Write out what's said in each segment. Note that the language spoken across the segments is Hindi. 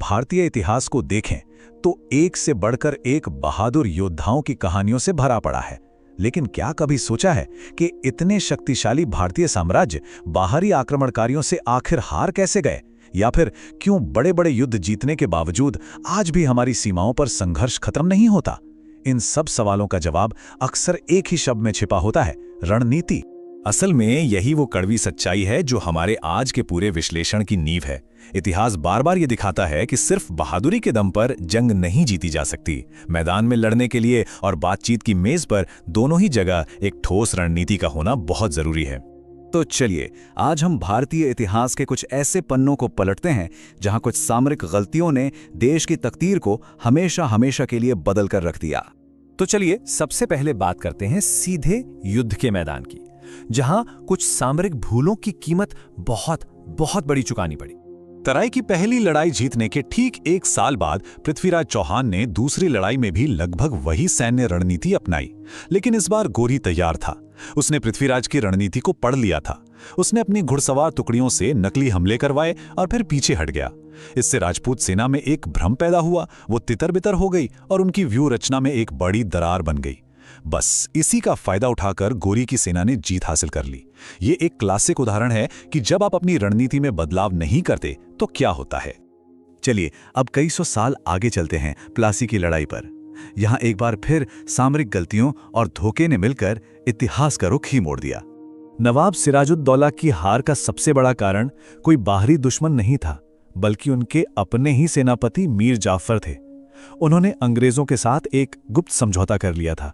भारतीय इतिहास को देखें तो एक से बढ़कर एक बहादुर योद्धाओं की कहानियों से भरा पड़ा है। लेकिन क्या कभी सोचा है कि इतने शक्तिशाली भारतीय साम्राज्य बाहरी आक्रमणकारियों से आखिर हार कैसे गए? या फिर क्यों बड़े बड़े युद्ध जीतने के बावजूद आज भी हमारी सीमाओं पर संघर्ष खत्म नहीं होता? इन सब सवालों का जवाब अक्सर एक ही शब्द में छिपा होता है, रणनीति। असल में यही वो कड़वी सच्चाई है जो हमारे आज के पूरे विश्लेषण की नींव है। इतिहास बार बार ये दिखाता है कि सिर्फ बहादुरी के दम पर जंग नहीं जीती जा सकती। मैदान में लड़ने के लिए और बातचीत की मेज पर दोनों ही जगह एक ठोस रणनीति का होना बहुत जरूरी है। तो चलिए, आज हम भारतीय इतिहास के कुछ ऐसे पन्नों को पलटते हैं जहां कुछ सामरिक गलतियों ने देश की तकदीर को हमेशा हमेशा के लिए बदल कर रख दिया। तो चलिए सबसे पहले बात करते हैं सीधे युद्ध के मैदान की, जहां कुछ सामरिक भूलों की कीमत बहुत बहुत बड़ी चुकानी पड़ी। तराई की पहली लड़ाई जीतने के ठीक 1 साल बाद पृथ्वीराज चौहान ने दूसरी लड़ाई में भी लगभग वही सैन्य रणनीति अपनाई। लेकिन इस बार गोरी तैयार था। उसने पृथ्वीराज की रणनीति को पढ़ लिया था। उसने अपनी घुड़सवार टुकड़ियों से नकली हमले करवाए और फिर पीछे हट गया। इससे राजपूत सेना में एक भ्रम पैदा हुआ, वो तितर-बितर हो गई और उनकी व्यूह रचना में एक बड़ी दरार बन गई। बस इसी का फायदा उठाकर गोरी की सेना ने जीत हासिल कर ली। ये एक क्लासिक उदाहरण है कि जब आप अपनी रणनीति में बदलाव नहीं करते तो क्या होता है। चलिए अब कई सौ साल आगे चलते हैं प्लासी की लड़ाई पर। यहां एक बार फिर सामरिक गलतियों और धोखे ने मिलकर इतिहास का रुख ही मोड़ दिया। नवाब सिराजुद्दौला की हार का सबसे बड़ा कारण कोई बाहरी दुश्मन नहीं था, बल्कि उनके अपने ही सेनापति मीर जाफर थे। उन्होंने अंग्रेजों के साथ एक गुप्त समझौता कर लिया था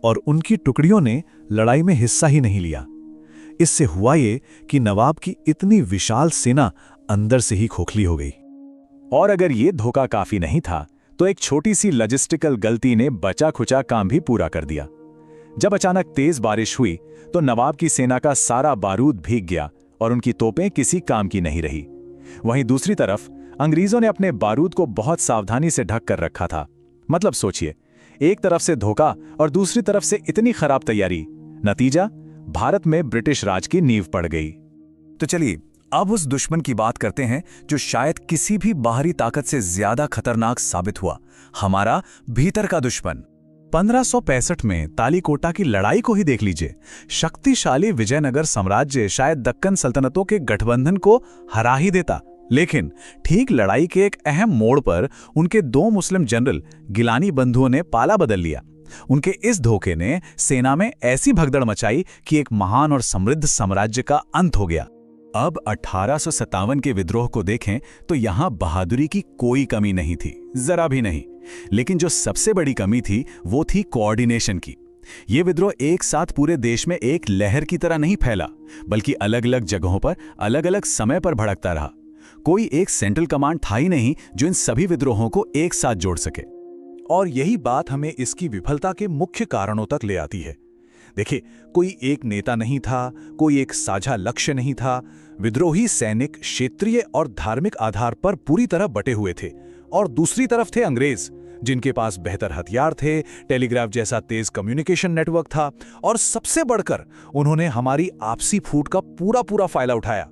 और उनकी टुकड़ियों ने लड़ाई में हिस्सा ही नहीं लिया। इससे हुआ ये कि नवाब की इतनी विशाल सेना अंदर से ही खोखली हो गई। और अगर ये धोखा काफी नहीं था तो एक छोटी सी लॉजिस्टिकल गलती ने बचा खुचा काम भी पूरा कर दिया। जब अचानक तेज बारिश हुई तो नवाब की सेना का सारा बारूद भीग गया और उनकी तोपें किसी काम की नहीं रही। वहीं दूसरी तरफ अंग्रेजों ने अपने बारूद को बहुत सावधानी से ढक कर रखा था। मतलब सोचिए, एक तरफ से धोखा और दूसरी तरफ से इतनी खराब तैयारी। नतीजा, भारत में ब्रिटिश राज की नींव पड़ गई। तो चलिए अब उस दुश्मन की बात करते हैं जो शायद किसी भी बाहरी ताकत से ज्यादा खतरनाक साबित हुआ, हमारा भीतर का दुश्मन। 1565 में तालीकोटा की लड़ाई को ही देख लीजिए। शक्तिशाली विजयनगर साम्राज्य शायद दक्कन सल्तनतों के गठबंधन को हरा ही देता, लेकिन ठीक लड़ाई के एक अहम मोड़ पर उनके 2 मुस्लिम जनरल गिलानी बंधुओं ने पाला बदल लिया। उनके इस धोखे ने सेना में ऐसी भगदड़ मचाई कि एक महान और समृद्ध साम्राज्य का अंत हो गया। अब 1857 के विद्रोह को देखें तो यहां बहादुरी की कोई कमी नहीं थी, जरा भी नहीं। लेकिन जो सबसे बड़ी कमी थी वो थी कोऑर्डिनेशन की। ये विद्रोह एक साथ पूरे देश में एक लहर की तरह नहीं फैला, बल्कि अलग अलग जगहों पर अलग अलग समय पर भड़कता रहा। कोई एक सेंट्रल कमांड था ही नहीं जो इन सभी विद्रोहों को एक साथ जोड़ सके। और यही बात हमें इसकी विफलता के मुख्य कारणों तक ले आती है। देखिए, कोई एक नेता नहीं था, कोई एक साझा लक्ष्य नहीं था। विद्रोही सैनिक क्षेत्रीय और धार्मिक आधार पर पूरी तरह बटे हुए थे, और दूसरी तरफ थे अंग्रेज, जिनके पास बेहतर हथियार थे, टेलीग्राफ जैसा तेज कम्युनिकेशन नेटवर्क था, और सबसे बढ़कर उन्होंने हमारी आपसी फूट का पूरा फायदा उठाया।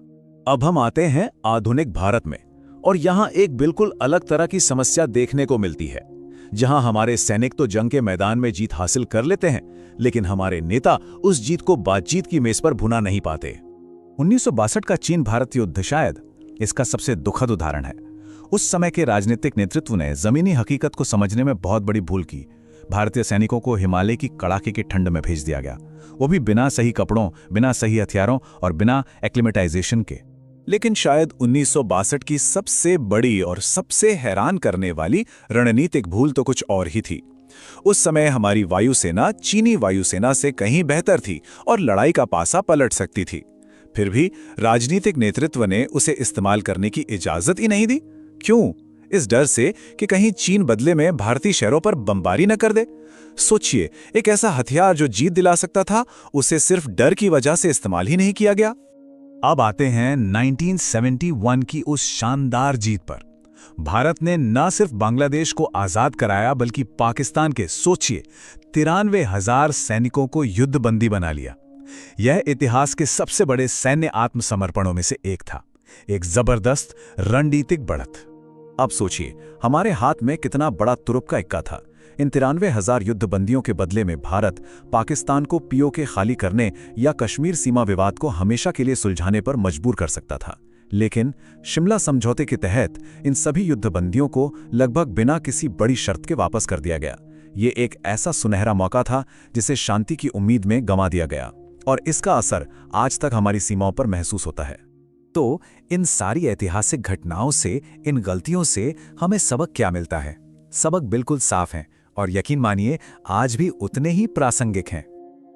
अब हम आते हैं आधुनिक भारत में, और यहां एक बिल्कुल अलग तरह की समस्या देखने को मिलती है, जहां हमारे सैनिक तो जंग के मैदान में जीत हासिल कर लेते हैं, लेकिन हमारे नेता उस जीत को बातचीत की मेज पर भुना नहीं पाते। 1962 का चीन भारत युद्ध शायद इसका सबसे दुखद उदाहरण है। उस समय के राजनीतिक नेतृत्व ने जमीनी हकीकत को समझने में बहुत बड़ी भूल की। भारतीय सैनिकों को हिमालय की कड़ाके की ठंड में भेज दिया गया, वो भी बिना सही कपड़ों, बिना सही हथियारों और बिना एक्लिमेटाइजेशन के। लेकिन शायद 1962 की सबसे बड़ी और सबसे हैरान करने वाली रणनीतिक भूल तो कुछ और ही थी। उस समय हमारी वायुसेना चीनी वायुसेना से कहीं बेहतर थी और लड़ाई का पासा पलट सकती थी। फिर भी राजनीतिक नेतृत्व ने उसे इस्तेमाल करने की इजाजत ही नहीं दी। क्यों? इस डर से कि कहीं चीन बदले में भारतीय शहरों पर बमबारी न कर दे। सोचिए, एक ऐसा हथियार जो जीत दिला सकता था, उसे सिर्फ डर की वजह से इस्तेमाल ही नहीं किया गया। अब आते हैं 1971 की उस शानदार जीत पर। भारत ने न सिर्फ बांग्लादेश को आजाद कराया, बल्कि पाकिस्तान के, सोचिए, 93,000 सैनिकों को युद्धबंदी बना लिया। यह इतिहास के सबसे बड़े सैन्य आत्मसमर्पणों में से एक था, एक जबरदस्त रणनीतिक बढ़त। अब सोचिए, हमारे हाथ में कितना बड़ा तुरुप का इक्का था। इन 93,000 युद्धबंदियों के बदले में भारत पाकिस्तान को पीओके खाली करने या कश्मीर सीमा विवाद को हमेशा के लिए सुलझाने पर मजबूर कर सकता था। लेकिन शिमला समझौते के तहत इन सभी युद्धबंदियों को लगभग बिना किसी बड़ी शर्त के वापस कर दिया गया। ये एक ऐसा सुनहरा मौका था जिसे शांति की उम्मीद में गंवा दिया गया, और इसका असर आज तक हमारी सीमाओं पर महसूस होता है। तो इन सारी ऐतिहासिक घटनाओं से, इन गलतियों से हमें सबक क्या मिलता है? सबक बिल्कुल साफ हैं और यकीन मानिए आज भी उतने ही प्रासंगिक हैं।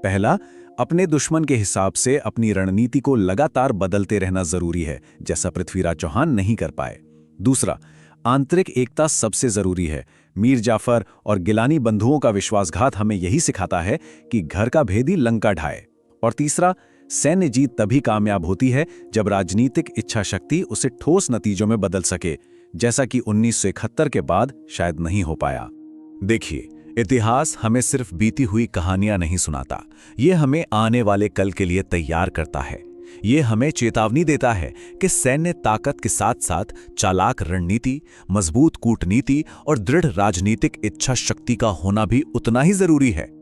पहला, अपने दुश्मन के हिसाब से अपनी रणनीति को लगातार बदलते रहना जरूरी है, जैसा पृथ्वीराज चौहान नहीं कर पाए। दूसरा, आंतरिक एकता सबसे जरूरी है। मीर जाफर और गिलानी बंधुओं का विश्वासघात हमें यही सिखाता है कि घर का भेदी लंका ढाए। और तीसरा, सैन्य जीत तभी कामयाब होती है जब राजनीतिक इच्छा शक्ति उसे ठोस नतीजों में बदल सके, जैसा कि 1971 के बाद शायद नहीं हो पाया। देखिए, इतिहास हमें सिर्फ बीती हुई कहानियां नहीं सुनाता, ये हमें आने वाले कल के लिए तैयार करता है। ये हमें चेतावनी देता है कि सैन्य ताकत के साथ साथ चालाक रणनीति, मजबूत कूटनीति और दृढ़ राजनीतिक इच्छा शक्ति का होना भी उतना ही जरूरी है।